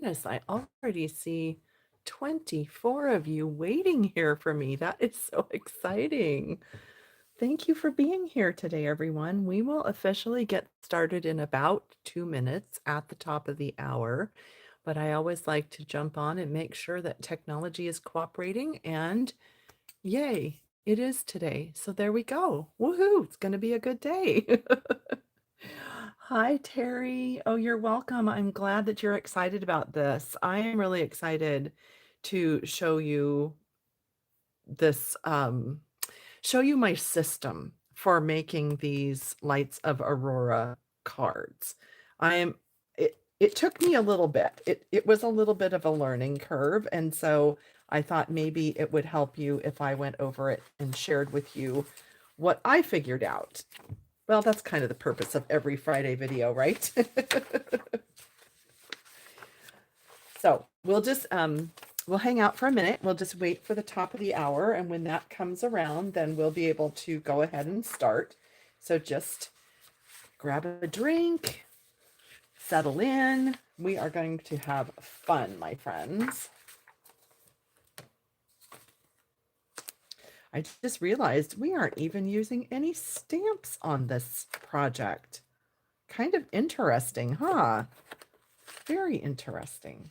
goodness, I already see 24 of you waiting here for me. That is so exciting. Thank you for being here today, everyone. We will officially get started in about 2 minutes at the top of the hour, but I always like to jump on and make sure that technology is cooperating, and yay, it is today. So there we go. Woohoo! It's going to be a good day. Hi, Terry. Oh, you're welcome. I'm glad that you're excited about this. I am really excited to this, show you my system for making these Lights of Aurora cards. I am it took me a little bit. It was a little bit of a learning curve, and so I thought maybe it would help you if I went over it and shared with you what I figured out. Well, that's kind of the purpose of every Friday video, right? So we'll hang out for a minute. We'll just wait for the top of the hour, and when that comes around, then we'll be able to go ahead and start. So just grab a drink, settle in. We are going to have fun, my friends. I just realized we aren't even using any stamps on this project. Kind of interesting, huh? Very interesting.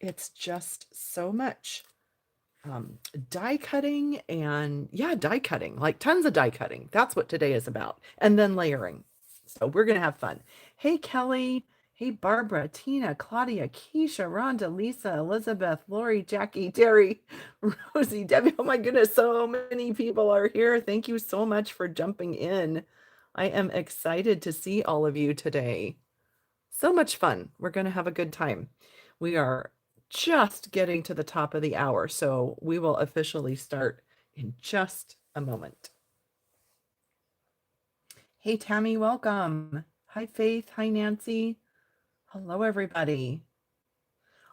It's just so much die cutting and die cutting, like tons of die cutting. That's what today is about. And then layering. So we're going to have fun. Hey, Kelly. Hey, Barbara, Tina, Claudia, Keisha, Rhonda, Lisa, Elizabeth, Lori, Jackie, Terry, Rosie, Debbie. Oh my goodness, so many people are here. Thank you so much for jumping in. I am excited to see all of you today. So much fun. We're going to have a good time. We are just getting to the top of the hour, so we will officially start in just a moment. Hey, Tammy, welcome. Hi, Faith. Hi, Nancy. Hello, everybody.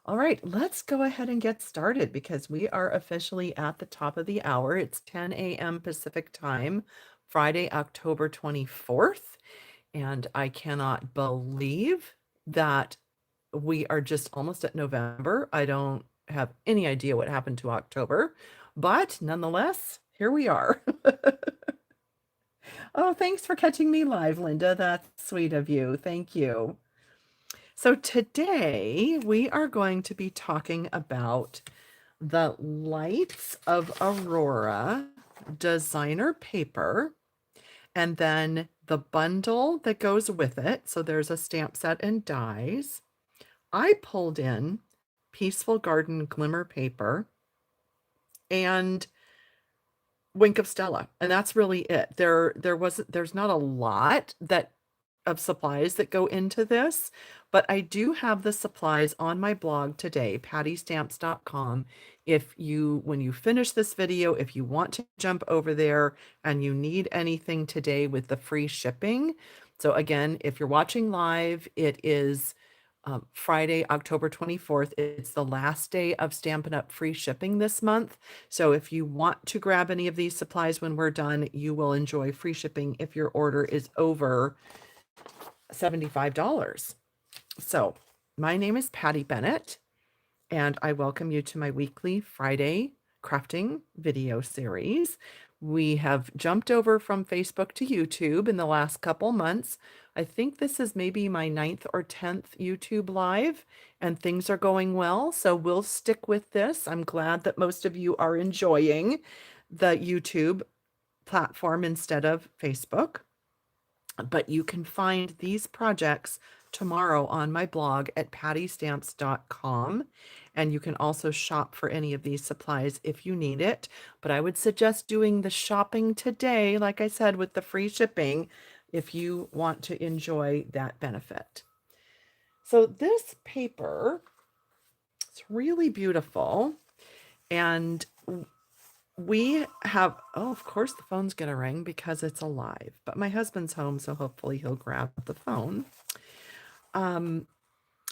All right, let's go ahead and get started because we are officially at the top of the hour. It's 10 a.m. Pacific time, Friday, October 24th. And I cannot believe that we are just almost at November. I don't have any idea what happened to October, but nonetheless, here we are. Oh, thanks for catching me live, Linda. That's sweet of you. Thank you. So today we are going to be talking about the Lights of Aurora designer paper, and then the bundle that goes with it. So there's a stamp set and dies. I pulled in Peaceful Garden glimmer paper and Wink of Stella, and that's really it. There's not a lot of supplies that go into this, but I do have the supplies on my blog today, pattystamps.com. When you finish this video, if you want to jump over there and you need anything today with the free shipping. So again, if you're watching live, it is Friday, October 24th. It's the last day of Stampin' Up! Free shipping this month. So if you want to grab any of these supplies when we're done, you will enjoy free shipping if your order is over $75. So my name is Patty Bennett, and I welcome you to my weekly Friday crafting video series. We have jumped over from Facebook to YouTube in the last couple months. I think this is maybe my 9th or 10th YouTube live, and things are going well. So we'll stick with this. I'm glad that most of you are enjoying the YouTube platform instead of Facebook. But you can find these projects tomorrow on my blog at pattystamps.com. And you can also shop for any of these supplies if you need it. But I would suggest doing the shopping today, like I said, with the free shipping, if you want to enjoy that benefit. So this paper, it's really beautiful. And we have, oh, of course the phone's going to ring because it's alive, but my husband's home, so hopefully he'll grab the phone.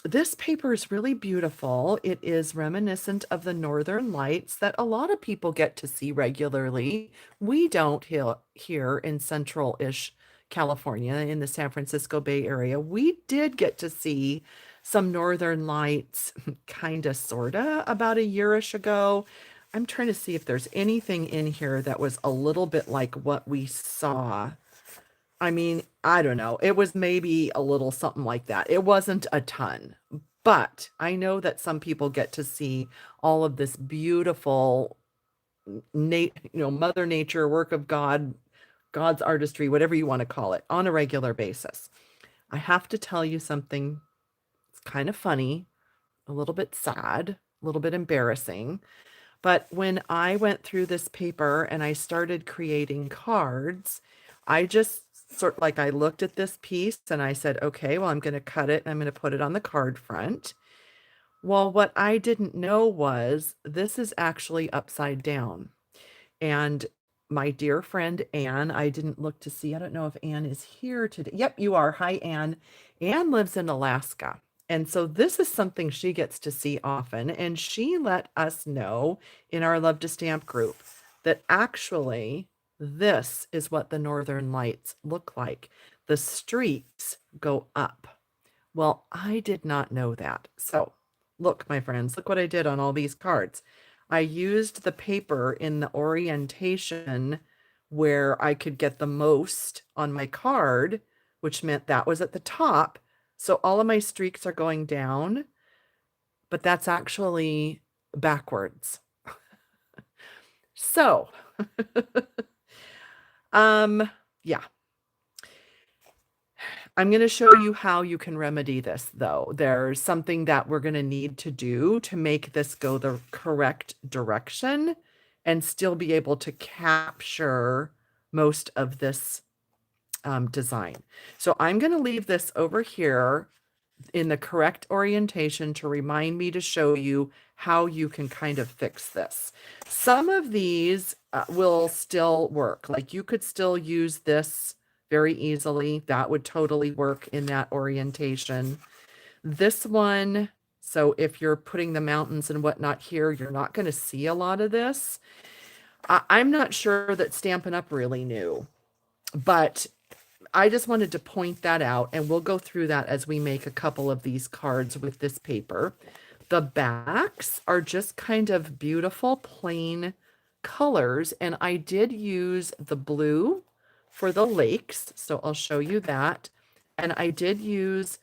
This paper is really beautiful. It is reminiscent of the Northern Lights that a lot of people get to see regularly. We don't here in central-ish California, in the San Francisco Bay Area. We did get to see some Northern Lights, kind of, sort of, about a yearish ago. I'm trying to see if there's anything in here that was a little bit like what we saw. I mean, I don't know. It was maybe a little something like that. It wasn't a ton, but I know that some people get to see all of this beautiful, Mother Nature, work of God, God's artistry, whatever you want to call it, on a regular basis. I have to tell you something. It's kind of funny, a little bit sad, a little bit embarrassing. But when I went through this paper and I started creating cards, I just I looked at this piece and I said, okay, well, I'm going to cut it and I'm going to put it on the card front. Well, what I didn't know was this is actually upside down. And my dear friend Anne, I didn't look to see, I don't know if Anne is here today. Yep, you are. Hi, Anne. Anne lives in Alaska. And so this is something she gets to see often. And she let us know in our Love to Stamp group that actually this is what the Northern Lights look like. The streaks go up. Well, I did not know that. So look, my friends, look what I did on all these cards. I used the paper in the orientation where I could get the most on my card, which meant that was at the top. So all of my streaks are going down, but that's actually backwards. So, yeah. I'm going to show you how you can remedy this, though. There's something that we're going to need to do to make this go the correct direction and still be able to capture most of this design. So I'm going to leave this over here in the correct orientation to remind me to show you how you can kind of fix this. Some of these will still work. Like you could still use this very easily. That would totally work in that orientation. This one, so if you're putting the mountains and whatnot here, you're not going to see a lot of this. I'm not sure that Stampin' Up! Really knew, but I just wanted to point that out, and we'll go through that as we make a couple of these cards with this paper. The backs are just kind of beautiful, plain colors, and I did use the blue for the lakes, so I'll show you that. And I did use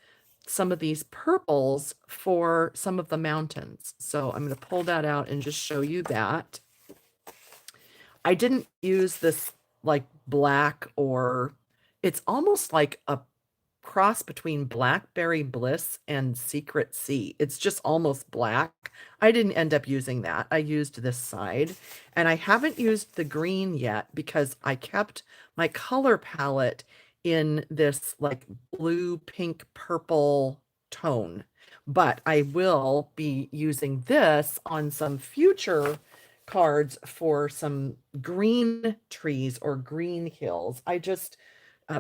some of these purples for some of the mountains. So I'm going to pull that out and just show you that. I didn't use this like black, or it's almost like a cross between Blackberry Bliss and Secret Sea. It's just almost black. I didn't end up using that. I used this side, and I haven't used the green yet because I kept my color palette in this like blue, pink, purple tone. But I will be using this on some future cards for some green trees or green hills. I just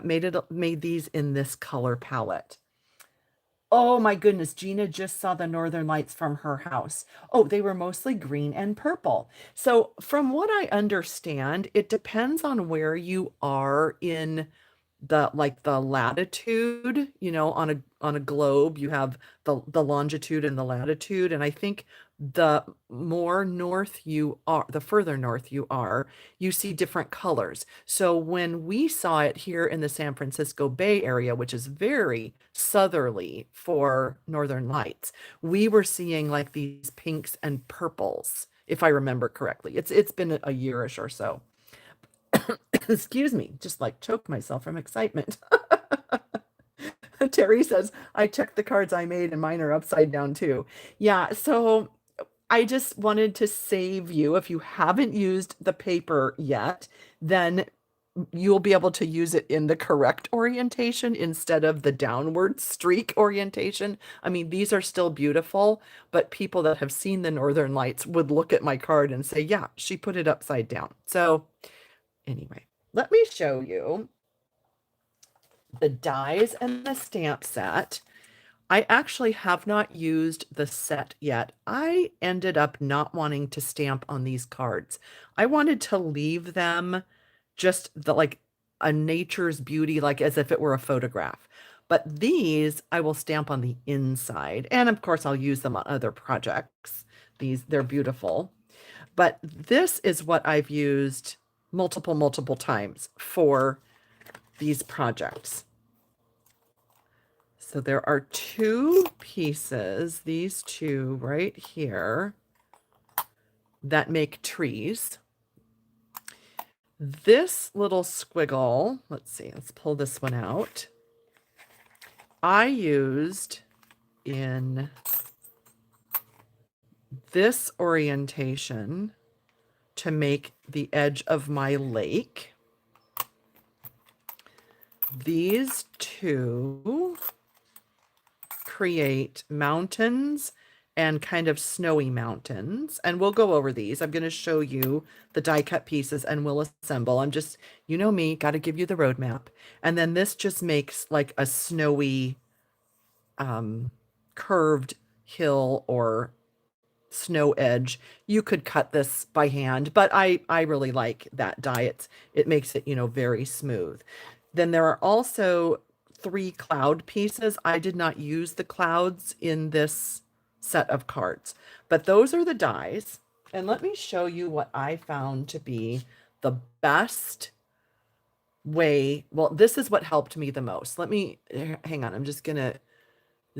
made these in this color palette. Oh my goodness, Gina just saw the Northern Lights from her house. Oh, they were mostly green and purple. So from what I understand, it depends on where you are in the latitude, on a globe. You have the longitude and the latitude, and I think the more north you are, the further north you are, you see different colors. So when we saw it here in the San Francisco Bay Area, which is very southerly for Northern Lights, we were seeing like these pinks and purples, if I remember correctly. It's been a yearish or so. Excuse me, just like choke myself from excitement. Terry says, I checked the cards I made and mine are upside down too. Yeah, so I just wanted to save you. If you haven't used the paper yet, then you'll be able to use it in the correct orientation instead of the downward streak orientation. I mean, these are still beautiful, but people that have seen the Northern Lights would look at my card and say, yeah, she put it upside down. So anyway, let me show you the dies and the stamp set. I actually have not used the set yet. I ended up not wanting to stamp on these cards. I wanted to leave them just like a nature's beauty, like as if it were a photograph. But these I will stamp on the inside. And of course, I'll use them on other projects. They're beautiful. But this is what I've used multiple times for these projects. So there are two pieces, these two right here, that make trees. This little squiggle, let's see, let's pull this one out. I used in this orientation to make the edge of my lake. These two create mountains and kind of snowy mountains. And we'll go over these. I'm going to show you the die cut pieces and we'll assemble. I'm just, you know me, got to give you the roadmap. And then this just makes like a snowy curved hill or snow edge. You could cut this by hand, but I really like that die. It makes it, you know, very smooth. Then there are also 3 cloud pieces. I did not use the clouds in this set of cards, but those are the dies. And let me show you what I found to be the best way. Well, this is what helped me the most. Let me, hang on, I'm just gonna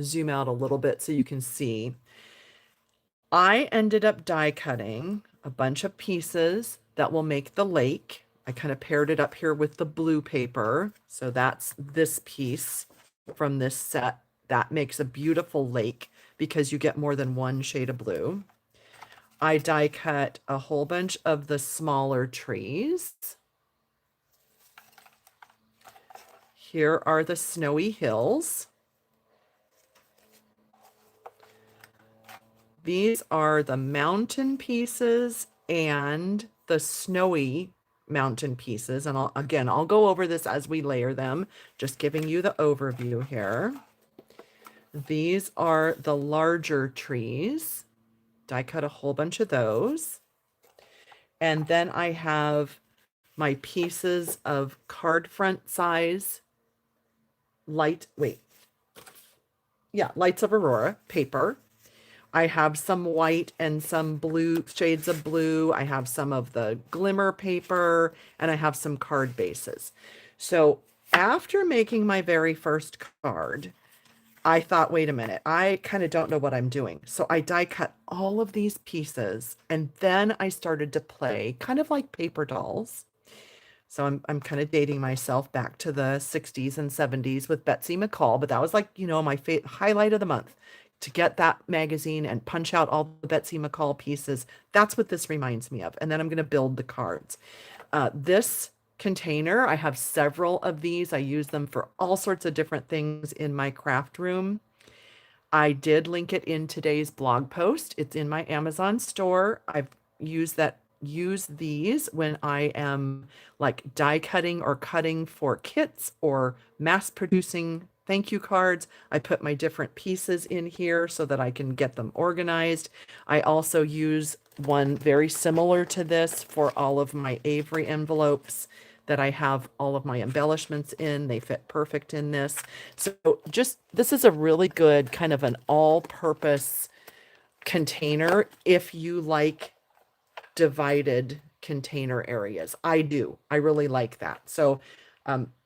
zoom out a little bit so you can see. I ended up die cutting a bunch of pieces that will make the lake. I kind of paired it up here with the blue paper. So that's this piece from this set. That makes a beautiful lake because you get more than one shade of blue. I die cut a whole bunch of the smaller trees. Here are the snowy hills. These are the mountain pieces and the snowy mountain pieces. And I'll go over this as we layer them, just giving you the overview here. These are the larger trees. Die cut a whole bunch of those. And then I have my pieces of card front size Lights of Aurora paper. I have some white and some blue, shades of blue. I have some of the glimmer paper, and I have some card bases. So after making my very first card, I thought, wait a minute, I kind of don't know what I'm doing. So I die cut all of these pieces, and then I started to play kind of like paper dolls. So I'm kind of dating myself back to the 60s and 70s with Betsy McCall, but that was like, you know, my highlight of the month, to get that magazine and punch out all the Betsy McCall pieces. That's what this reminds me of. And then I'm going to build the cards. This container, I have several of these. I use them for all sorts of different things in my craft room. I did link it in today's blog post. It's in my Amazon store. I've used these when I am like die cutting or cutting for kits or mass producing thank you cards. I put my different pieces in here so that I can get them organized. I also use one very similar to this for all of my Avery envelopes that I have all of my embellishments in. They fit perfect in this. So this is a really good kind of an all-purpose container if you like divided container areas. I do. I really like that. So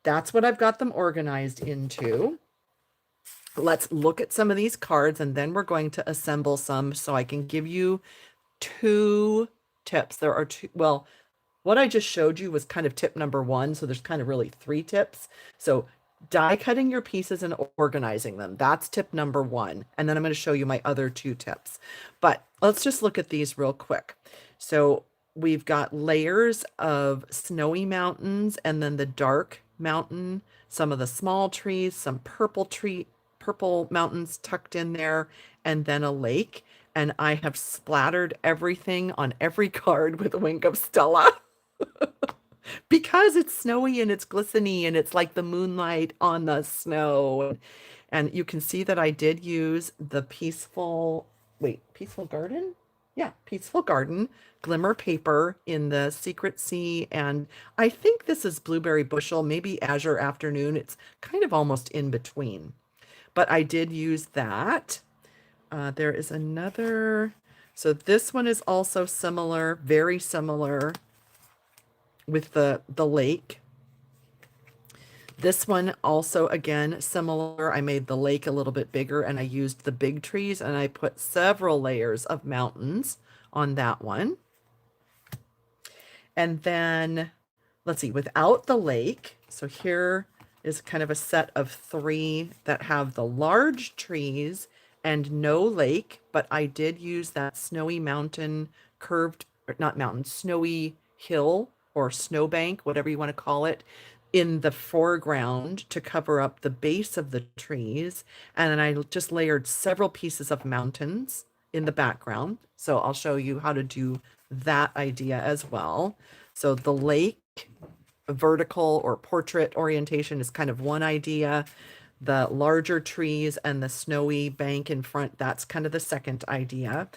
that's what I've got them organized into. Let's look at some of these cards and then we're going to assemble some so I can give you 2 tips. There are 2, well, what I just showed you was kind of tip number 1. So there's kind of really 3 tips. So die cutting your pieces and organizing them. That's tip number 1. And then I'm going to show you my other 2 tips. But let's just look at these real quick. So we've got layers of snowy mountains and then the dark mountain, some of the small trees, some purple mountains tucked in there, and then a lake. And I have splattered everything on every card with a wink of Stella because it's snowy and it's glistening and it's like the moonlight on the snow. And you can see that I did use the peaceful garden. Yeah, Peaceful Garden, Glimmer Paper in the Secret Sea, and I think this is Blueberry Bushel, maybe Azure Afternoon. It's kind of almost in between, but I did use that. There is another, so this one is also similar, very similar with the lake. This one also, again, similar. I made the lake a little bit bigger and I used the big trees and I put several layers of mountains on that one. And then, let's see, without the lake, so here is kind of a set of three that have the large trees and no lake, but I did use that snowy mountain curved, or not mountain, snowy hill or snowbank, whatever you want to call it, in the foreground to cover up the base of the trees. And then I just layered several pieces of mountains in the background. So I'll show you how to do that idea as well. So the lake vertical or portrait orientation is kind of one idea. The larger trees and the snowy bank in front, that's kind of the second idea.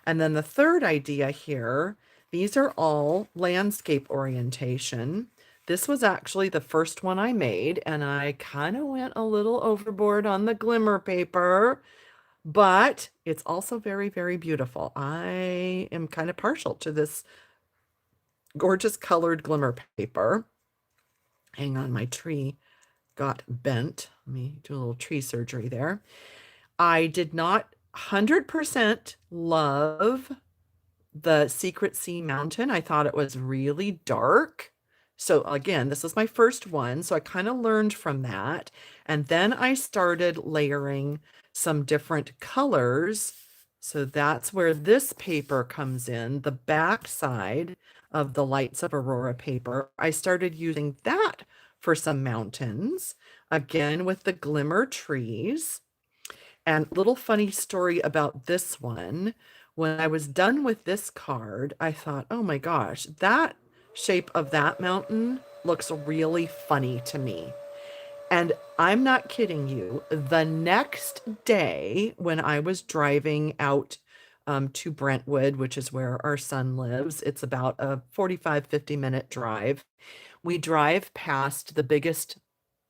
And then the third idea here, these are all landscape orientation. This was actually the first one I made, and I kind of went a little overboard on the glimmer paper, but it's also very, very beautiful. I am kind of partial to this gorgeous colored glimmer paper. Hang on, my tree got bent. Let me do a little tree surgery there. I did not 100% love the Secret Sea Mountain. I thought it was really dark. So again, this was my first one, so I kind of learned from that. And then I started layering some different colors. So that's where this paper comes in, the back side of the Lights of Aurora paper. I started using that for some mountains, again with the glimmer trees. And little funny story about this one. When I was done with this card, I thought, oh my gosh, that shape of that mountain looks really funny to me. And I'm not kidding you. The next day, when I was driving out to Brentwood, which is where our son lives, it's about a 45, 50-minute drive. We drive past the biggest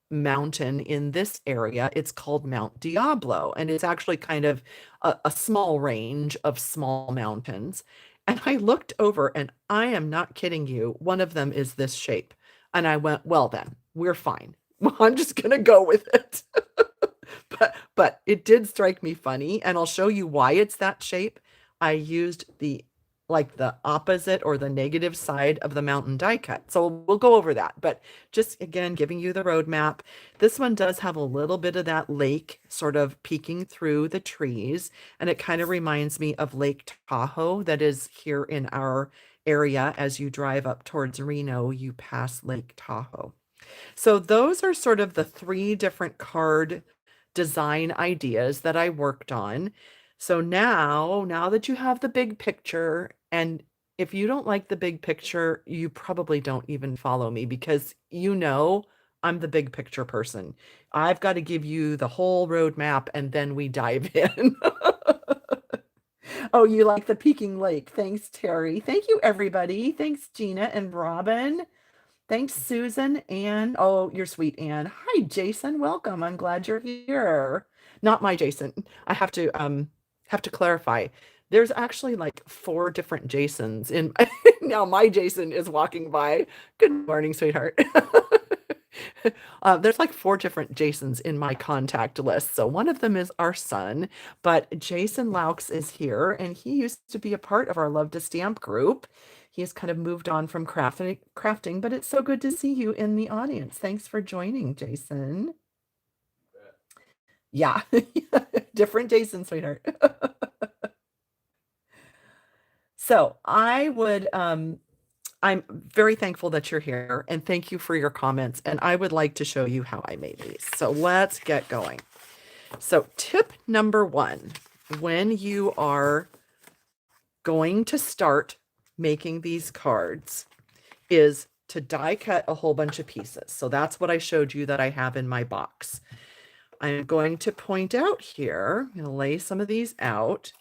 mountain in this area. It's called Mount Diablo, and it's actually kind of a small range of small mountains. And I looked over, and I am not kidding you, one of them is this shape. And I went, well, then we're fine. Well, I'm just gonna go with it. But it did strike me funny, and I'll show you why it's that shape. I used the like the opposite or the negative side of the mountain die cut. So we'll go over that, but just again, giving you the roadmap. This one does have a little bit of that lake sort of peeking through the trees, and it kind of reminds me of Lake Tahoe that is here in our area. As you drive up towards Reno, you pass Lake Tahoe. So those are sort of the three different card design ideas that I worked on. So now that you have the big picture, and if you don't like the big picture, you probably don't even follow me because I'm the big picture person. I've got to give you the whole roadmap and then we dive in. Oh, you like the Peking Lake. Thanks, Terry. Thank you, everybody. Thanks, Gina and Robin. Thanks, Susan. And oh, you're sweet, Anne. Hi, Jason. Welcome. I'm glad you're here. Not my Jason. I have to clarify. There's actually like four different Jasons in now my Jason is walking by. Good morning, sweetheart. There's like four different Jasons in my contact list. So one of them is our son, but Jason Laux is here and he used to be a part of our Love to Stamp group. He has kind of moved on from crafting, but it's so good to see you in the audience. Thanks for joining, Jason. Yeah, different Jason, sweetheart. So I'm very thankful that you're here and thank you for your comments. And I would like to show you how I made these. So let's get going. So tip number one, when you are going to start making these cards, is to die cut a whole bunch of pieces. So that's what I showed you that I have in my box. I'm going to point out here, I'm going to lay some of these out.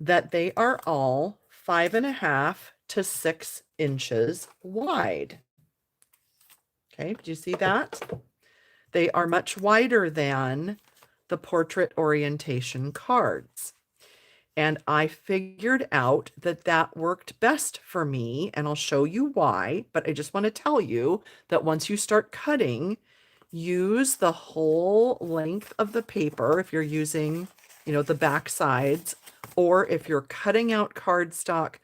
that they are all 5.5 to 6 inches wide. Okay, do you see that? They are much wider than the portrait orientation cards. And I figured out that that worked best for me, and I'll show you why, but I just want to tell you that once you start cutting, use the whole length of the paper if you're using, the back sides, or if you're cutting out cardstock,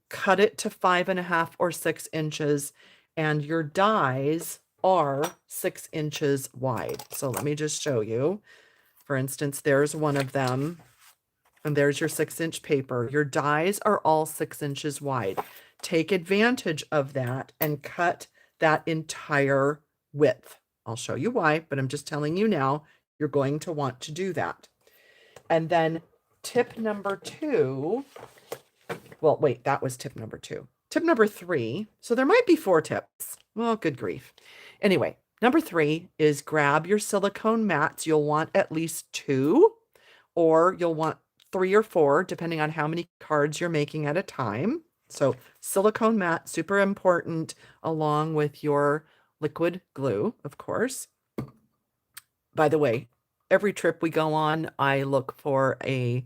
cut it to 5.5 or 6 inches, and your dies are 6 inches wide. So let me just show you. For instance, there's one of them, and there's your 6-inch paper. Your dies are all 6 inches wide. Take advantage of that and cut that entire width. I'll show you why, but I'm just telling you now, you're going to want to do that. And then tip number 2, well, wait, that was tip number 2. Tip number 3, so there might be 4 tips. Well, good grief. Anyway, number 3 is grab your silicone mats. You'll want at least 2, or you'll want 3 or 4, depending on how many cards you're making at a time. So silicone mat, super important, along with your liquid glue, of course. By the way, every trip we go on, I look for a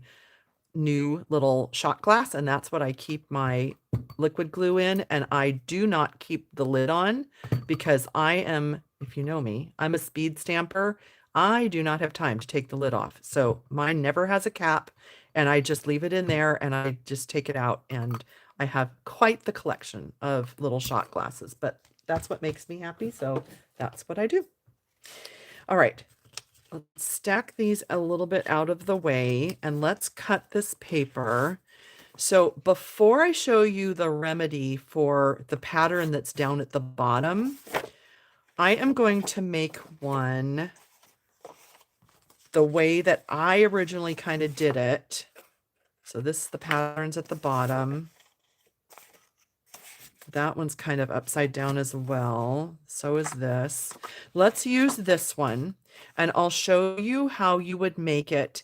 new little shot glass, and that's what I keep my liquid glue in. And I do not keep the lid on because I am, if you know me, I'm a speed stamper. I do not have time to take the lid off. So mine never has a cap, and I just leave it in there and I just take it out, and I have quite the collection of little shot glasses, but that's what makes me happy. So that's what I do. All right. Let's stack these a little bit out of the way, and let's cut this paper. So before I show you the remedy for the pattern that's down at the bottom, I am going to make one the way that I originally kind of did it. So the pattern's at the bottom. That one's kind of upside down as well. So is this. Let's use this one, and I'll show you how you would make it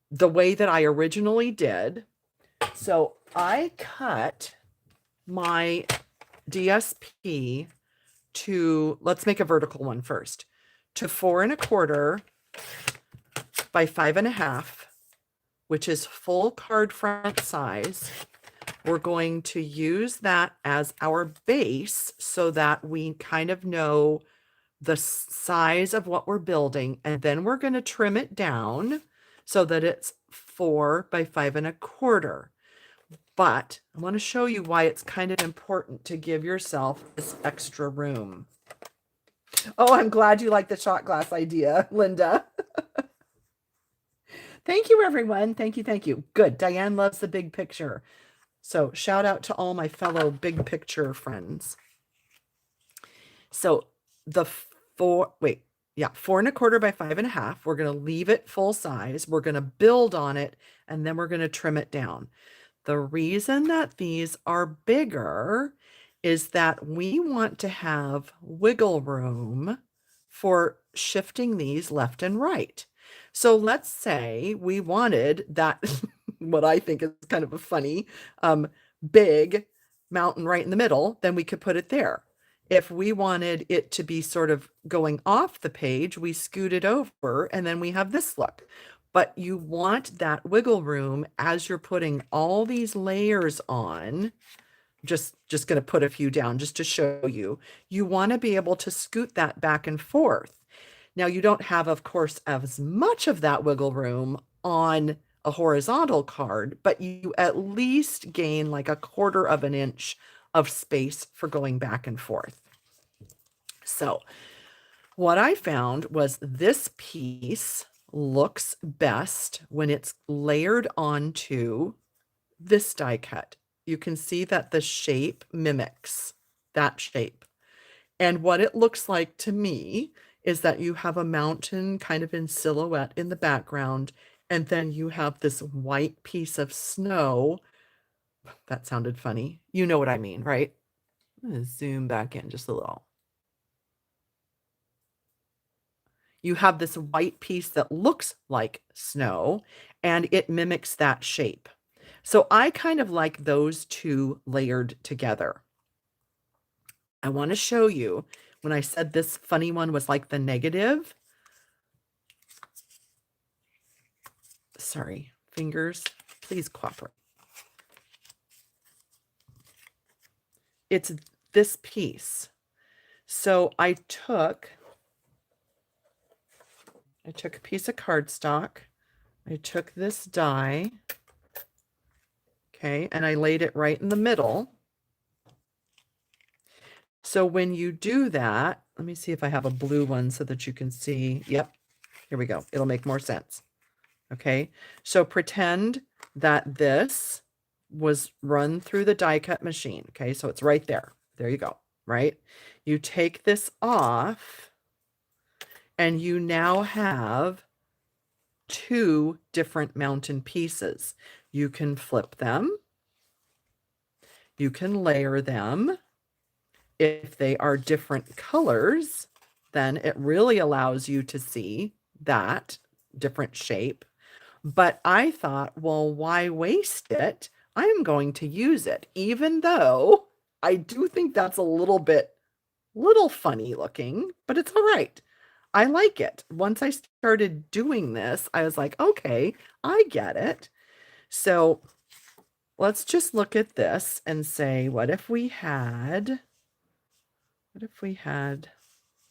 the way that I originally did. So I cut my DSP to, let's make a vertical one first, to 4.25 by 5.5, which is full card front size. We're going to use that as our base so that we kind of know the size of what we're building, and then we're going to trim it down so that it's 4 by 5.25. But I want to show you why it's kind of important to give yourself this extra room. Oh, I'm glad you like the shot glass idea, Linda. Thank you, everyone. Thank you. Thank you. Good. Diane loves the big picture. So shout out to all my fellow big picture friends. So the 4.25 by 5.5, we're going to leave it full size. We're going to build on it, and then we're going to trim it down. The reason that these are bigger is that we want to have wiggle room for shifting these left and right. So let's say we wanted that, what I think is kind of a funny, big mountain right in the middle, then we could put it there. If we wanted it to be sort of going off the page, we scoot it over, and then we have this look. But you want that wiggle room as you're putting all these layers on. Just going to put a few down just to show you. You want to be able to scoot that back and forth. Now, you don't have, of course, as much of that wiggle room on a horizontal card, but you at least gain like 1/4 of an inch of space for going back and forth. So what I found was this piece looks best when it's layered onto this die cut. You can see that the shape mimics that shape. And what it looks like to me is that you have a mountain kind of in silhouette in the background, and then you have this white piece of snow. That sounded funny. You know what I mean, right? I'm going to zoom back in just a little. you have this white piece that looks like snow and it mimics that shape. So I kind of like those two layered together. I want to show you when I said this funny one was like the negative. Sorry, fingers, please cooperate. It's this piece. So I took a piece of cardstock. I took this die, okay, and I laid it right in the middle. So when you do that, let me see if I have a blue one so that you can see. Yep, here we go. It'll make more sense. Okay, so pretend that this was run through the die cut machine. Okay, so it's right there. There you go, right? You take this off and you now have two different mountain pieces. You can flip them. You can layer them. If they are different colors, then it really allows you to see that different shape. But I thought, well, why waste it? I'm going to use it, even though I do think that's a little funny looking, but it's all right. I like it. Once I started doing this, I was like, okay, I get it. So let's just look at this and say, what if we had,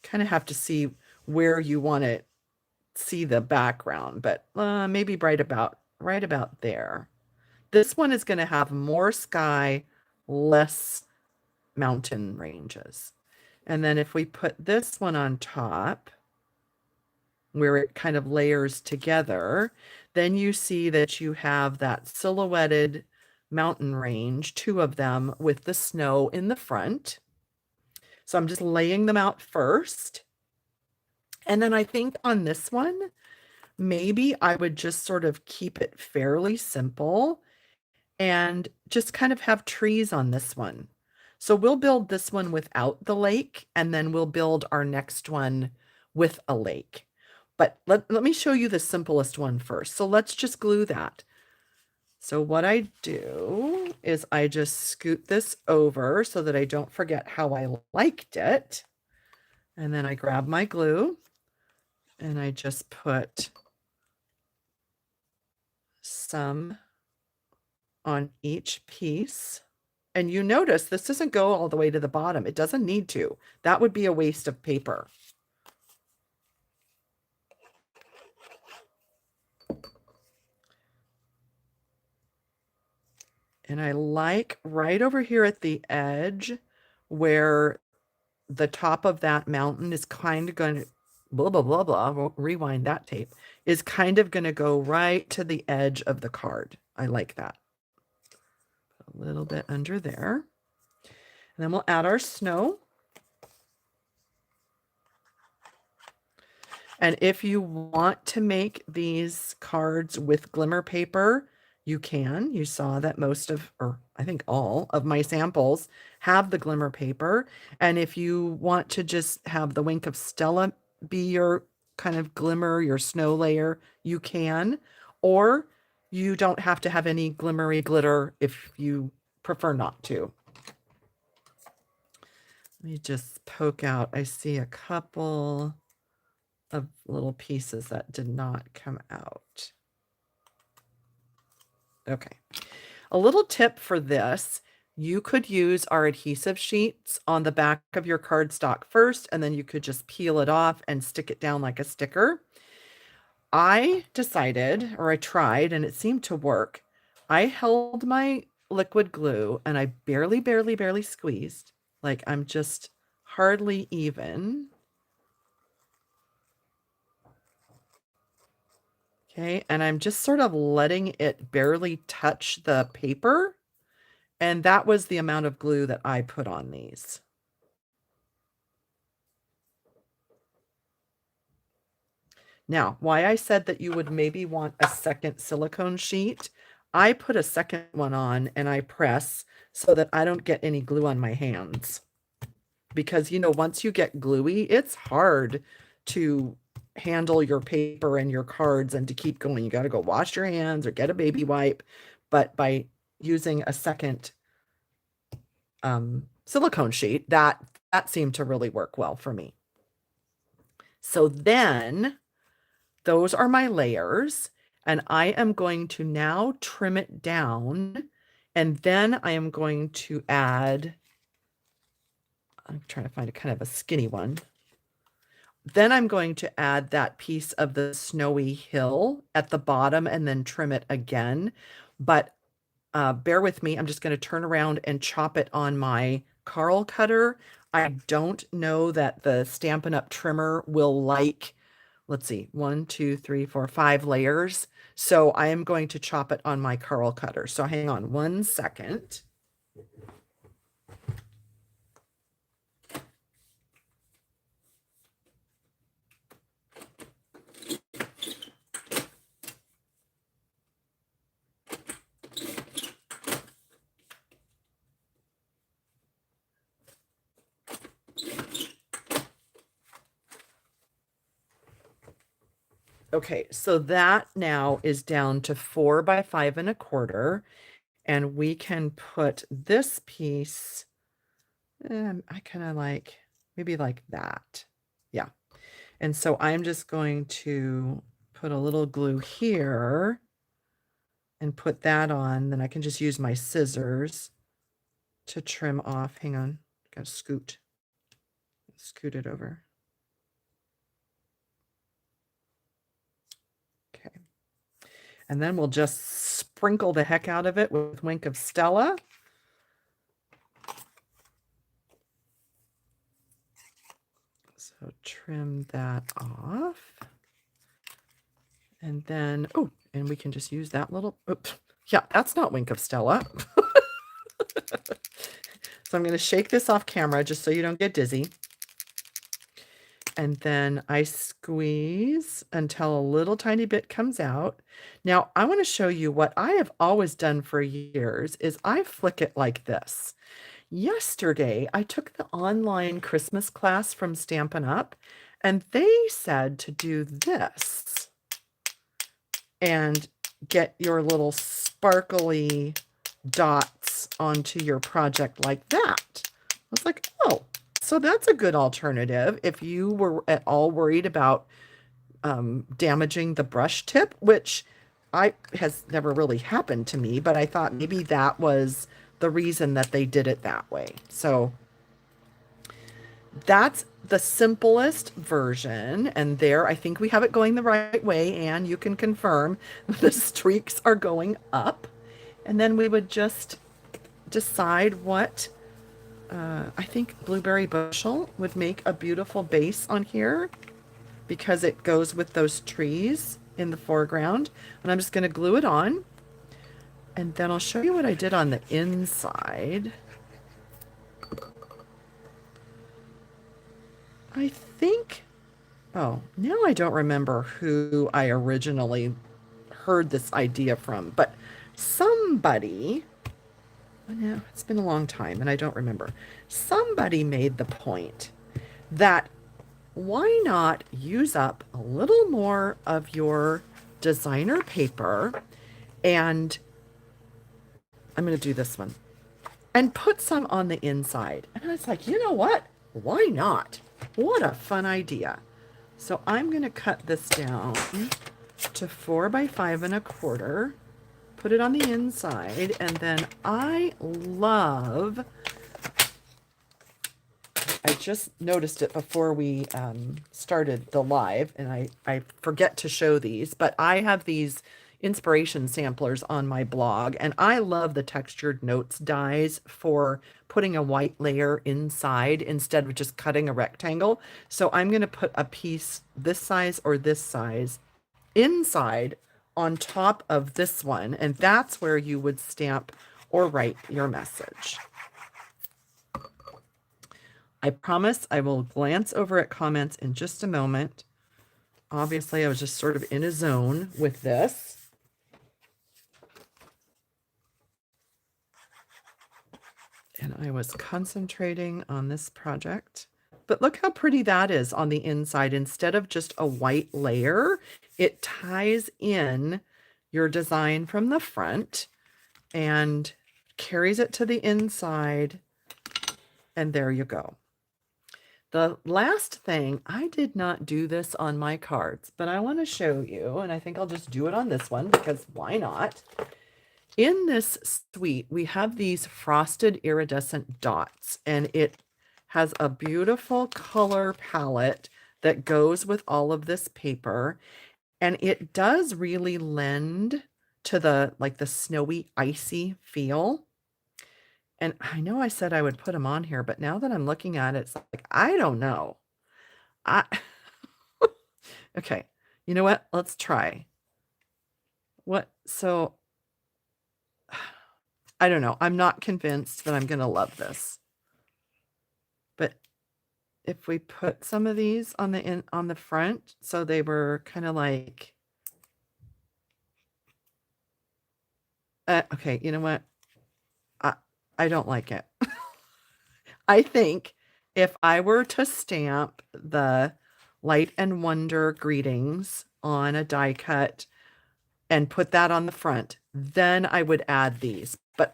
kind of have to see where you want to see the background, but maybe right about there. This one is going to have more sky, less mountain ranges. And then if we put this one on top, where it kind of layers together, then you see that you have that silhouetted mountain range, two of them with the snow in the front. So I'm just laying them out first. And then I think on this one, maybe I would just sort of keep it fairly simple and just kind of have trees on this one. So we'll build this one without the lake, and then we'll build our next one with a lake. But let me show you the simplest one first. So let's just glue that. So what I do is I just scoot this over so that I don't forget how I liked it. And then I grab my glue and I just put some on each piece. And you notice this doesn't go all the way to the bottom. It doesn't need to. That would be a waste of paper. And I like right over here at the edge where the top of that mountain is kind of going to, blah, blah, blah, blah, we'll rewind that tape, is kind of going to go right to the edge of the card. I like that. A little bit under there. And then we'll add our snow. And if you want to make these cards with glimmer paper, you can. You saw that most of, or I think all of my samples have the glimmer paper. And if you want to just have the Wink of Stella be your kind of glimmer, your snow layer, you can. Or you don't have to have any glimmery glitter if you prefer not to. Let me just poke out. I see a couple of little pieces that did not come out. Okay. A little tip for this, you could use our adhesive sheets on the back of your cardstock first, and then you could just peel it off and stick it down like a sticker. I decided, or I tried, and it seemed to work. I held my liquid glue and I barely squeezed. Like I'm just hardly even. Okay, and I'm just sort of letting it barely touch the paper. And that was the amount of glue that I put on these. Now, why I said that you would maybe want a second silicone sheet, I put a second one on and I press so that I don't get any glue on my hands. Because, you know, once you get gluey, it's hard to handle your paper and your cards and to keep going. You got to go wash your hands or get a baby wipe. But by using a second silicone sheet, that seemed to really work well for me. So then those are my layers, and I am going to now trim it down, and then I am going to add, I'm trying to find a kind of a skinny one. Then I'm going to add that piece of the snowy hill at the bottom and then trim it again. But bear with me, I'm just going to turn around and chop it on my Carl cutter. I don't know that the Stampin' Up! Trimmer will like, let's see, 1, 2, 3, 4, 5 layers. So I am going to chop it on my Carl cutter. So hang on 1 second. Okay, so that now is down to 4 by 5 1/4, and we can put this piece, I kind of like, maybe like that. Yeah. And so I'm just going to put a little glue here and put that on. Then I can just use my scissors to trim off. Hang on, gotta scoot it over. Okay. And then we'll just sprinkle the heck out of it with Wink of Stella. So trim that off. And then, oh, and we can just use that little, oops, yeah, that's not Wink of Stella. So I'm going to shake this off camera just so you don't get dizzy. And then I squeeze until a little tiny bit comes out. Now I want to show you what I have always done for years is I flick it like this. Yesterday, I took the online Christmas class from Stampin' Up, and they said to do this and get your little sparkly dots onto your project like that. I was like, oh, so that's a good alternative if you were at all worried about damaging the brush tip, which has never really happened to me, but I thought maybe that was the reason that they did it that way. So that's the simplest version. And there, I think we have it going the right way. And you can confirm the streaks are going up. And then we would just decide what, I think Blueberry Bushel would make a beautiful base on here because it goes with those trees in the foreground. And I'm just going to glue it on. And then I'll show you what I did on the inside. I think, oh, now I don't remember who I originally heard this idea from, but somebody, no, it's been a long time and I don't remember. Somebody made the point that why not use up a little more of your designer paper, and I'm going to do this one, and put some on the inside. And I was like, you know what? Why not? What a fun idea. So I'm going to cut this down to 4 by 5 1/4, put it on the inside, and then I just noticed it before we started the live, and I forget to show these, but I have these inspiration samplers on my blog, and I love the textured notes dies for putting a white layer inside instead of just cutting a rectangle. So I'm going to put a piece this size or this size inside on top of this one, and that's where you would stamp or write your message. I promise I will glance over at comments in just a moment. Obviously, I was just sort of in a zone with this. And I was concentrating on this project. But look how pretty that is on the inside. Instead of just a white layer, it ties in your design from the front and carries it to the inside. And there you go. The last thing, I did not do this on my cards, but I want to show you, and I think I'll just do it on this one because why not? In this suite, we have these frosted iridescent dots, and it has a beautiful color palette that goes with all of this paper, and it does really lend to the like the snowy, icy feel. And I know I said I would put them on here, but now that I'm looking at it, it's like, I don't know. I okay, you know what? Let's try. What? So I don't know. I'm not convinced that I'm going to love this. But if we put some of these on the front, so they were kind of like okay, you know what? I don't like it. I think if I were to stamp the Light and Wonder greetings on a die cut and put that on the front, then I would add these. But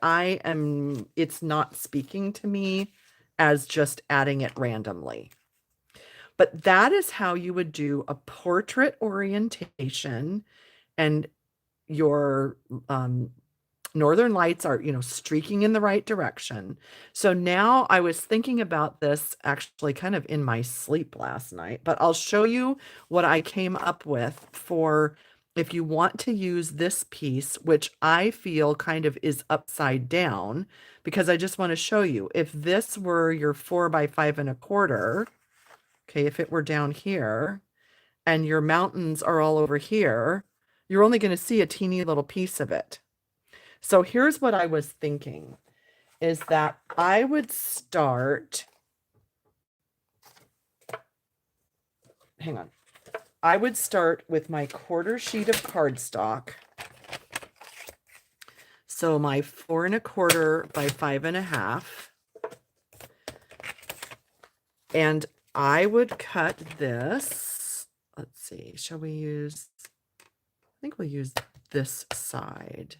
it's not speaking to me as just adding it randomly. But that is how you would do a portrait orientation, and your Northern Lights are, streaking in the right direction. So now I was thinking about this actually kind of in my sleep last night, but I'll show you what I came up with for if you want to use this piece, which I feel kind of is upside down, because I just want to show you if this were your 4 by 5 1/4, okay, if it were down here and your mountains are all over here, you're only going to see a teeny little piece of it. So here's what I was thinking, is that I would start, hang on, I would start with my 1/4 sheet of cardstock. So my 4 1/4 by 5 1/2. And I would cut this, let's see, shall we use, I think we'll use this side.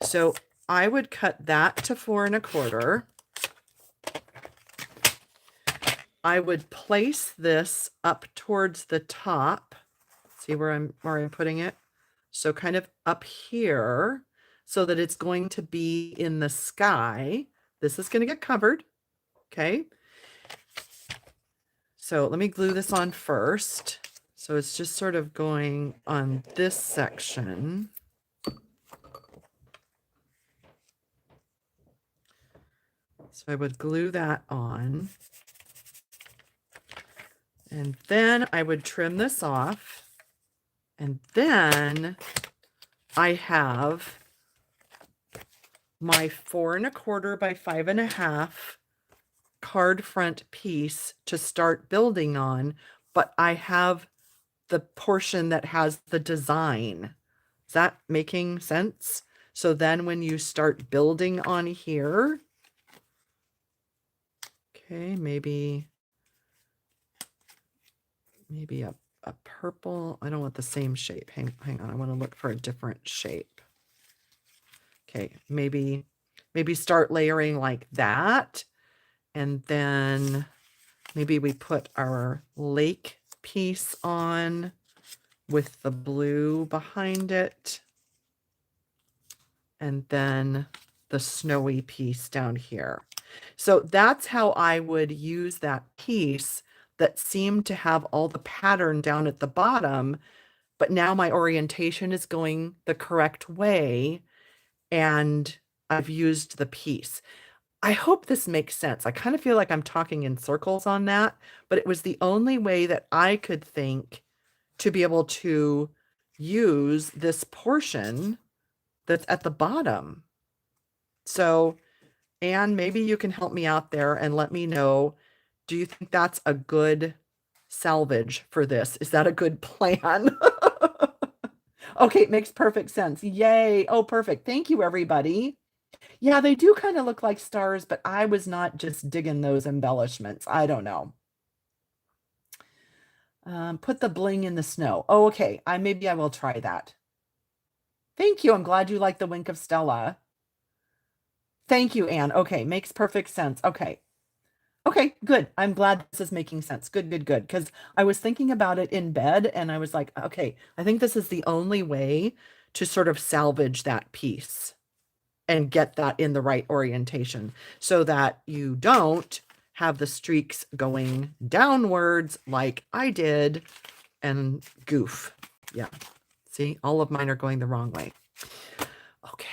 So I would cut that to 4 1/4. I would place this up towards the top. See where I'm putting it? So kind of up here, so that it's going to be in the sky. This is going to get covered. Okay. So let me glue this on first. So it's just sort of going on this section. So I would glue that on. And then I would trim this off. And then I have my 4 1/4 by 5 1/2 card front piece to start building on, but I have the portion that has the design. Is that making sense? So then when you start building on here, okay, maybe a purple. I don't want the same shape. Hang on. I want to look for a different shape. Okay, maybe start layering like that. And then maybe we put our lake piece on with the blue behind it. And then the snowy piece down here. So that's how I would use that piece that seemed to have all the pattern down at the bottom, but now my orientation is going the correct way and I've used the piece. I hope this makes sense. I kind of feel like I'm talking in circles on that, but it was the only way that I could think to be able to use this portion that's at the bottom. So, Anne, maybe you can help me out there and let me know, do you think that's a good salvage for this? Is that a good plan? Okay, it makes perfect sense. Yay. Oh, perfect. Thank you, everybody. Yeah, they do kind of look like stars, but I was not just digging those embellishments. I don't know. Put the bling in the snow. Oh, okay. Maybe I will try that. Thank you. I'm glad you like the Wink of Stella. Thank you, Anne. Okay, makes perfect sense. Okay. Okay, good. I'm glad this is making sense. Good, good, good. Because I was thinking about it in bed and I was like, okay, I think this is the only way to sort of salvage that piece and get that in the right orientation so that you don't have the streaks going downwards like I did and goof. Yeah. See, all of mine are going the wrong way. Okay.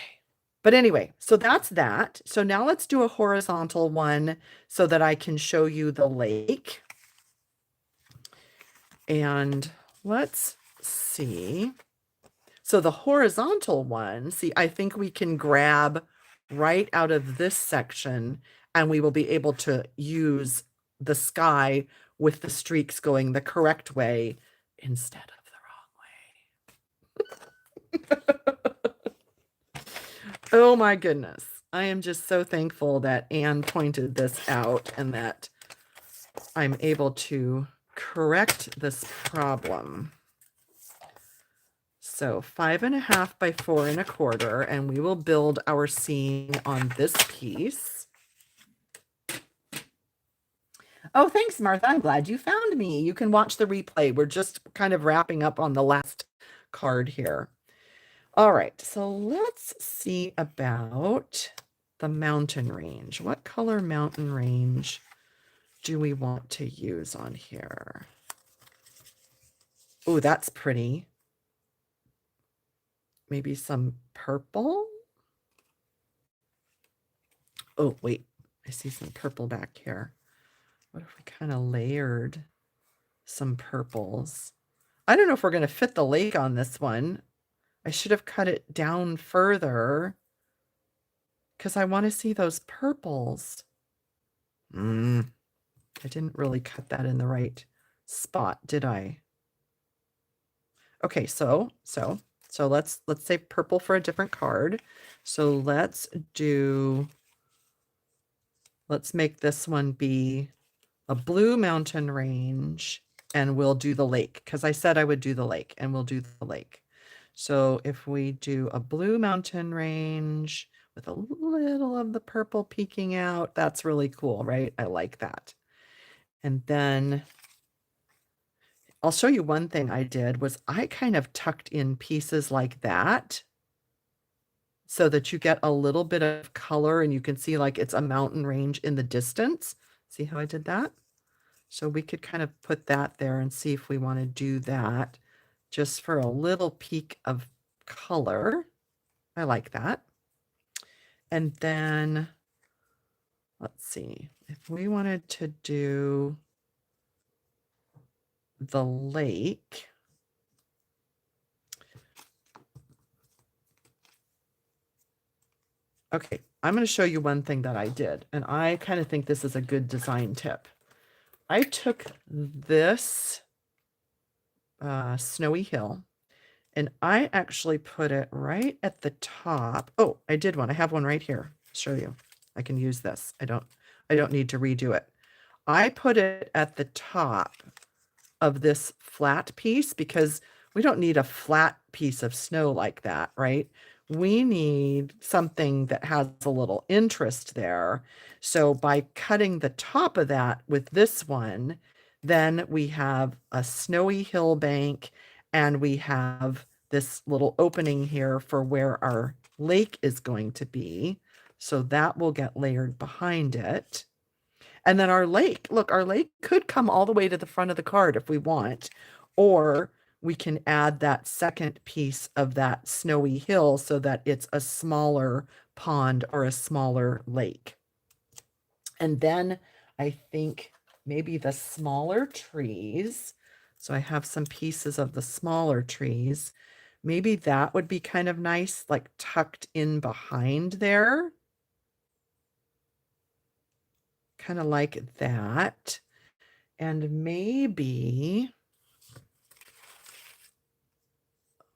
But anyway, so that's that. So now let's do a horizontal one so that I can show you the lake. And let's see. So the horizontal one, see, I think we can grab right out of this section and we will be able to use the sky with the streaks going the correct way instead of the wrong way. Oh my goodness. I am just so thankful that Anne pointed this out and that I'm able to correct this problem. So 5.5 by 4.25, and we will build our scene on this piece. Oh, thanks, Martha. I'm glad you found me. You can watch the replay. We're just kind of wrapping up on the last card here. All right, so let's see about the mountain range. What color mountain range do we want to use on here? Oh, that's pretty. Maybe some purple. Oh, wait, I see some purple back here. What if we kind of layered some purples? I don't know if we're going to fit the lake on this one. I should have cut it down further because I want to see those purples. I didn't really cut that in the right spot, did I? Okay, so let's say purple for a different card. So let's make this one be a blue mountain range, and we'll do the lake because I said I would do the lake, and we'll do the lake. So if we do a blue mountain range with a little of the purple peeking out, that's really cool, right? I like that. And then I'll show you one thing I did was I kind of tucked in pieces like that so that you get a little bit of color and you can see like it's a mountain range in the distance. See how I did that? So we could kind of put that there and see if we want to do that just for a little peak of color. I like that. And then let's see if we wanted to do the lake. Okay, I'm going to show you one thing that I did, and I kind of think this is a good design tip. I took this snowy hill, and I actually put it right at the top. Oh, I did one. I have one right here. I'll show you. I can use this. I don't need to redo it. I put it at the top of this flat piece because we don't need a flat piece of snow like that, right? We need something that has a little interest there. So by cutting the top of that with this one, then we have a snowy hill bank and we have this little opening here for where our lake is going to be. So that will get layered behind it. And then our lake, look, our lake could come all the way to the front of the card if we want, or we can add that second piece of that snowy hill so that it's a smaller pond or a smaller lake. And then I think maybe the smaller trees, so I have some pieces of the smaller trees, maybe that would be kind of nice, like tucked in behind there. Kind of like that. And maybe,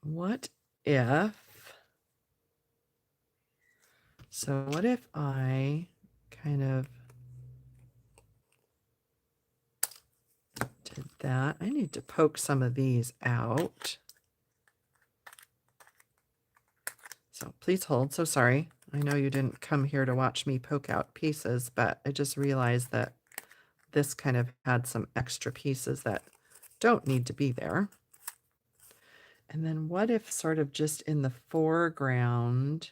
what if I kind of did that. I need to poke some of these out. So please hold. So sorry. I know you didn't come here to watch me poke out pieces, but I just realized that this kind of had some extra pieces that don't need to be there. And then what if sort of just in the foreground,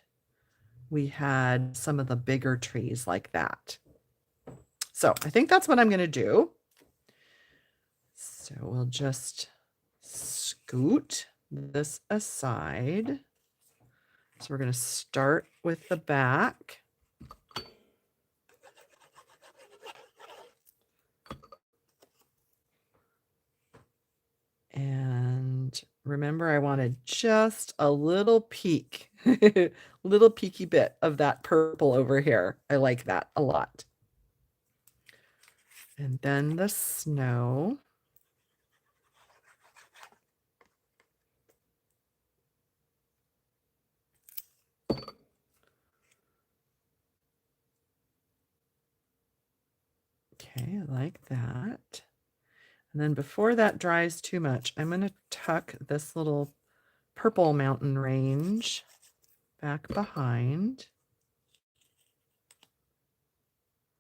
we had some of the bigger trees like that? So I think that's what I'm going to do. So we'll just scoot this aside. So we're going to start with the back. And remember, I wanted just a little peek, little peeky bit of that purple over here. I like that a lot. And then the snow. Okay, I like that. And then before that dries too much, I'm going to tuck this little purple mountain range back behind.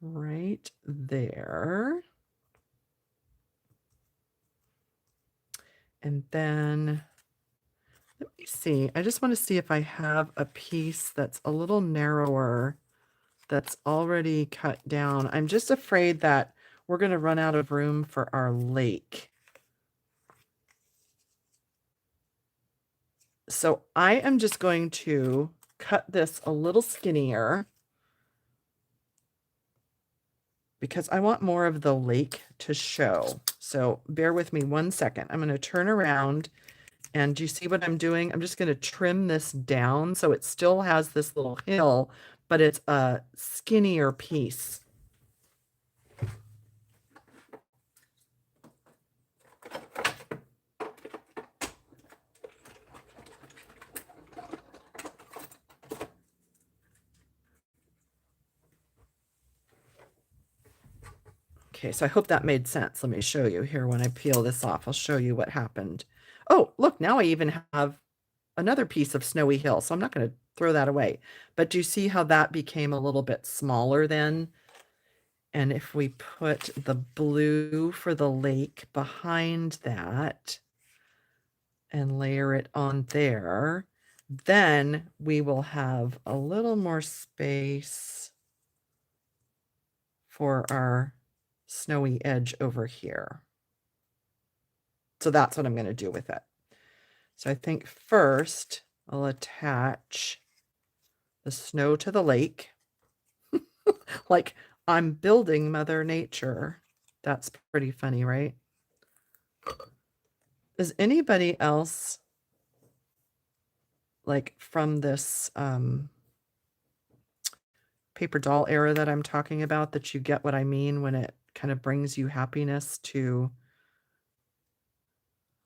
Right there. And then, let me see. I just want to see if I have a piece that's a little narrower that's already cut down. I'm just afraid that we're going to run out of room for our lake. So I am just going to cut this a little skinnier because I want more of the lake to show. So bear with me 1 second. I'm going to turn around, and do you see what I'm doing? I'm just going to trim this down so it still has this little hill, but it's a skinnier piece. Okay, so I hope that made sense. Let me show you here when I peel this off. I'll show you what happened. Oh, look, now I even have another piece of snowy hill, so I'm not going to throw that away. But do you see how that became a little bit smaller then? And if we put the blue for the lake behind that and layer it on there, then we will have a little more space for our snowy edge over here. So that's what I'm going to do with it. So I think first I'll attach the snow to the lake. Like I'm building Mother Nature. That's pretty funny, right? Is anybody else like from this paper doll era that I'm talking about, that you get what I mean when it kind of brings you happiness to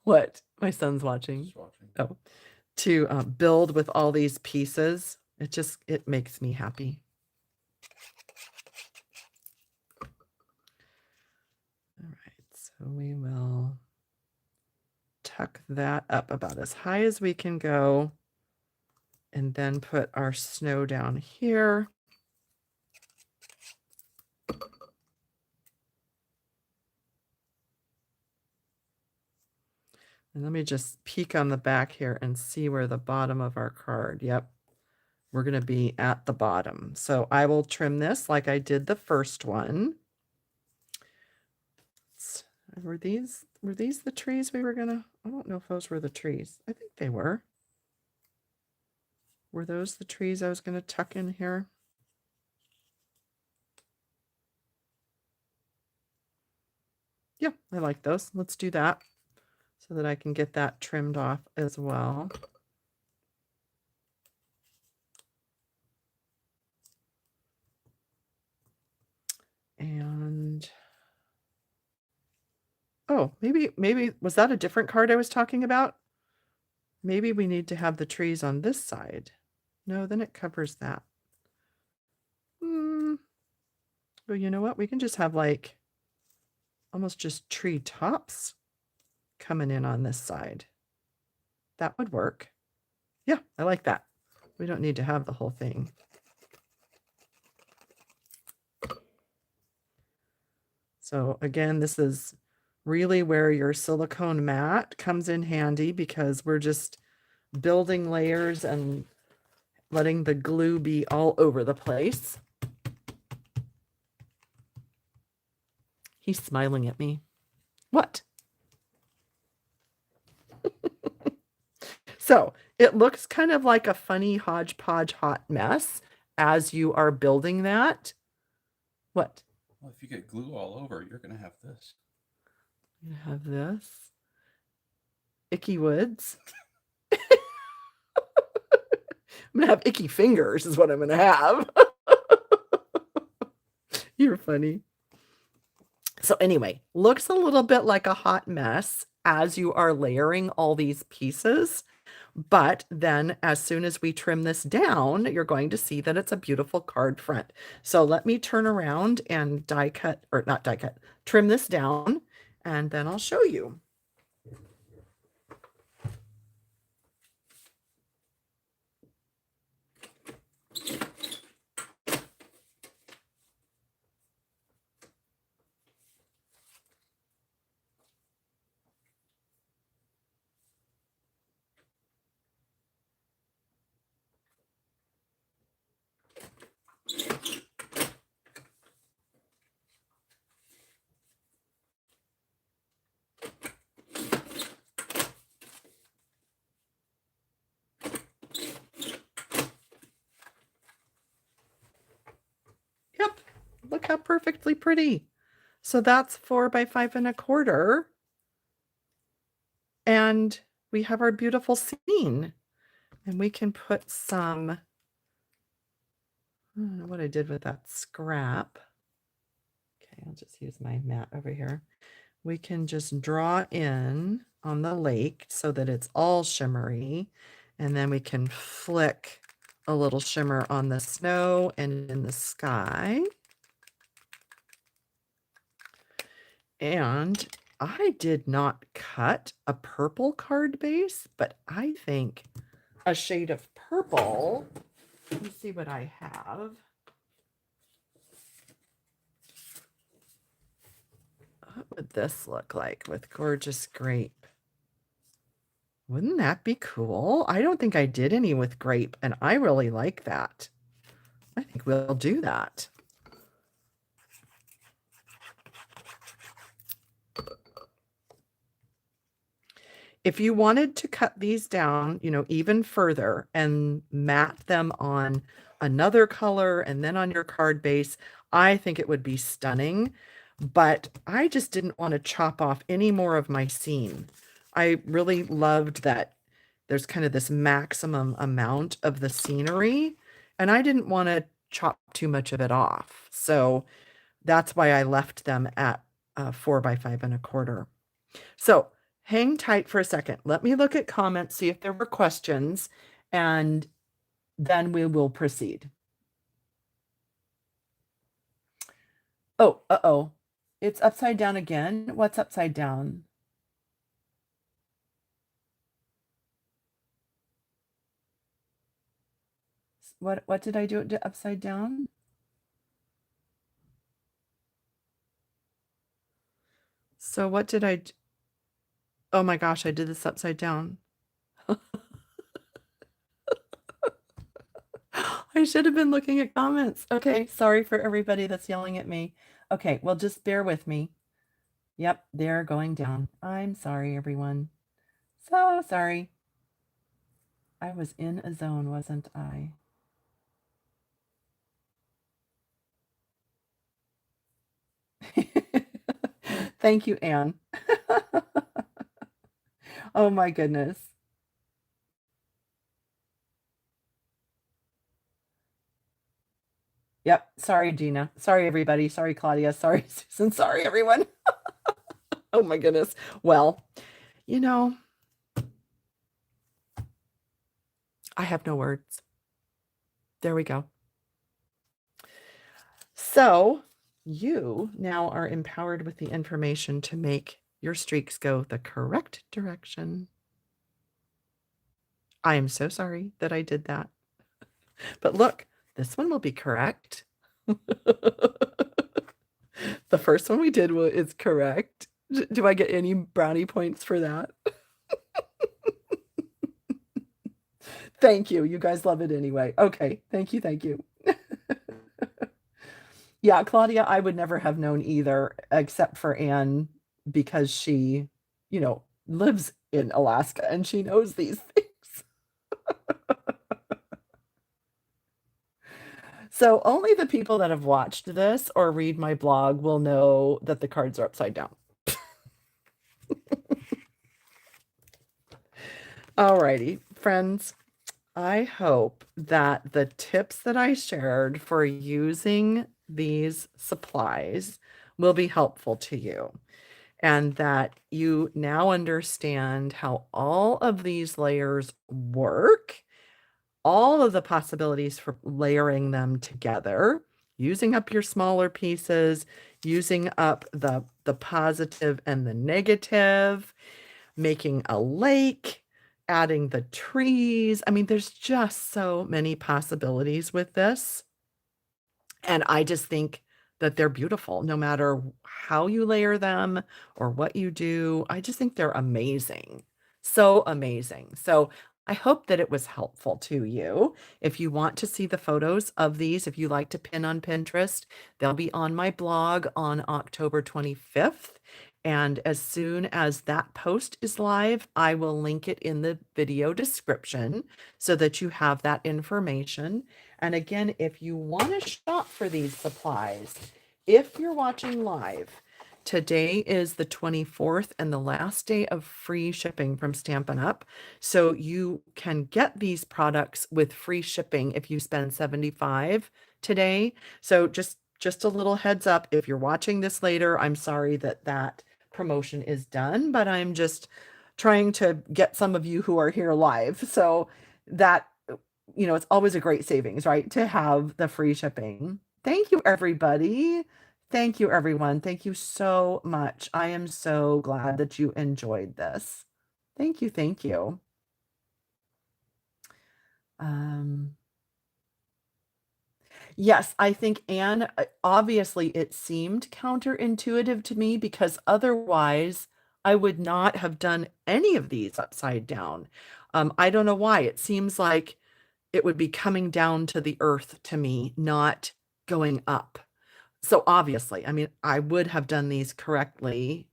what? My son's watching. Oh, to build with all these pieces. It makes me happy. All right, so we will tuck that up about as high as we can go, and then put our snow down here. And let me just peek on the back here and see where the bottom of our card. Yep, we're going to be at the bottom. So I will trim this like I did the first one. Were these the trees we were gonna? I don't know if those were the trees. I think they were. Were those the trees I was gonna tuck in here? Yeah, I like those. Let's do that so that I can get that trimmed off as well. And oh, maybe was that a different card I was talking about? Maybe we need to have the trees on this side. No, then it covers that. Well, you know what? We can just have like almost just tree tops coming in on this side. That would work. Yeah, I like that. We don't need to have the whole thing. So again, this is really where your silicone mat comes in handy, because we're just building layers and letting the glue be all over the place. He's smiling at me. What? So it looks kind of like a funny hodgepodge hot mess as you are building that. What? Well, if you get glue all over, you're going to have this. You have this. Icky Woods. I'm going to have icky fingers is what I'm going to have. You're funny. So anyway, looks a little bit like a hot mess as you are layering all these pieces. But then as soon as we trim this down, you're going to see that it's a beautiful card front. So let me turn around and die cut, or not die cut, trim this down, and then I'll show you. Yep, look how perfectly pretty. So that's 4 by 5 1/4. And we have our beautiful scene. And we can put some, I don't know what I did with that scrap. Okay, I'll just use my mat over here. We can just draw in on the lake so that it's all shimmery. And then we can flick a little shimmer on the snow and in the sky. And I did not cut a purple card base, but I think a shade of purple. Let me see what I have. What would this look like with gorgeous grape? Wouldn't that be cool? I don't think I did any with grape, and I really like that. I think we'll do that. If you wanted to cut these down, even further and mat them on another color and then on your card base, I think it would be stunning. But I just didn't want to chop off any more of my scene. I really loved that there's kind of this maximum amount of the scenery, and I didn't want to chop too much of it off. So that's why I left them at 4 by 5 1/4. So hang tight for a second. Let me look at comments, see if there were questions, and then we will proceed. Oh, uh-oh. It's upside down again. What's upside down? What did I do upside down? So what did I do? Oh my gosh, I did this upside down. I should have been looking at comments. Okay, sorry for everybody that's yelling at me. Okay, well, just bear with me. Yep, they're going down. I'm sorry, everyone. So sorry. I was in a zone, wasn't I? Thank you, Anne. Oh my goodness. Yep. Sorry, Gina. Sorry, everybody. Sorry, Claudia. Sorry, Susan. Sorry, everyone. Oh my goodness. Well, I have no words. There we go. So you now are empowered with the information to make your streaks go the correct direction. I am so sorry that I did that. But look, this one will be correct. The first one we did is correct. Do I get any brownie points for that? Thank you. You guys love it anyway. Okay. Thank you. Thank you. Yeah, Claudia, I would never have known either, except for Anne, because she, lives in Alaska and she knows these things. So only the people that have watched this or read my blog will know that the cards are upside down. Alrighty, friends. I hope that the tips that I shared for using these supplies will be helpful to you, and that you now understand how all of these layers work, all of the possibilities for layering them together, using up your smaller pieces, using up the positive and the negative, making a lake, adding the trees. I mean, there's just so many possibilities with this. And I just think that they're beautiful no matter how you layer them or what you do. I just think they're amazing. So amazing. So I hope that it was helpful to you. If you want to see the photos of these, if you like to pin on Pinterest, they'll be on my blog on October 25th. And as soon as that post is live, I will link it in the video description so that you have that information. And again, if you want to shop for these supplies, if you're watching live, today is the 24th and the last day of free shipping from Stampin' Up. So you can get these products with free shipping if you spend $75 today. So just a little heads up, if you're watching this later, I'm sorry that that promotion is done, but I'm just trying to get some of you who are here live. So that, it's always a great savings, right? To have the free shipping. Thank you, everybody. Thank you, everyone. Thank you so much. I am so glad that you enjoyed this. Thank you. Thank you. Yes, I think, Anne, obviously it seemed counterintuitive to me because otherwise I would not have done any of these upside down. I don't know why. It seems like it would be coming down to the earth to me, not going up. So obviously, I mean, I would have done these correctly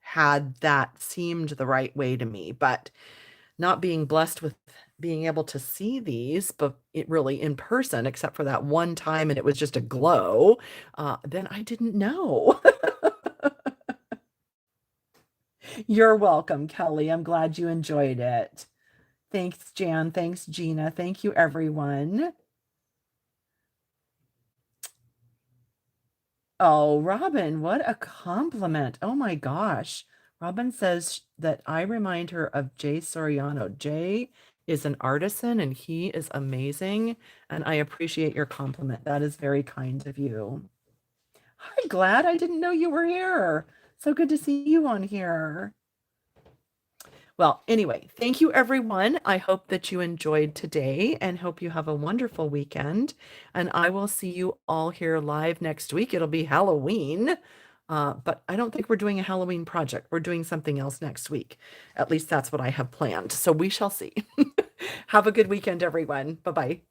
had that seemed the right way to me, but not being blessed with being able to see these, but it really in person, except for that one time and it was just a glow, then I didn't know. You're welcome, Kelly. I'm glad you enjoyed it. Thanks, Jan. Thanks, Gina. Thank you, everyone. Oh, Robin, what a compliment. Oh my gosh. Robin says that I remind her of Jay Soriano. Jay is an artisan and he is amazing. And I appreciate your compliment. That is very kind of you. Hi, Glad. I didn't know you were here. So good to see you on here. Well, anyway, thank you, everyone. I hope that you enjoyed today and hope you have a wonderful weekend. And I will see you all here live next week. It'll be Halloween, but I don't think we're doing a Halloween project. We're doing something else next week. At least that's what I have planned. So we shall see. Have a good weekend, everyone. Bye-bye.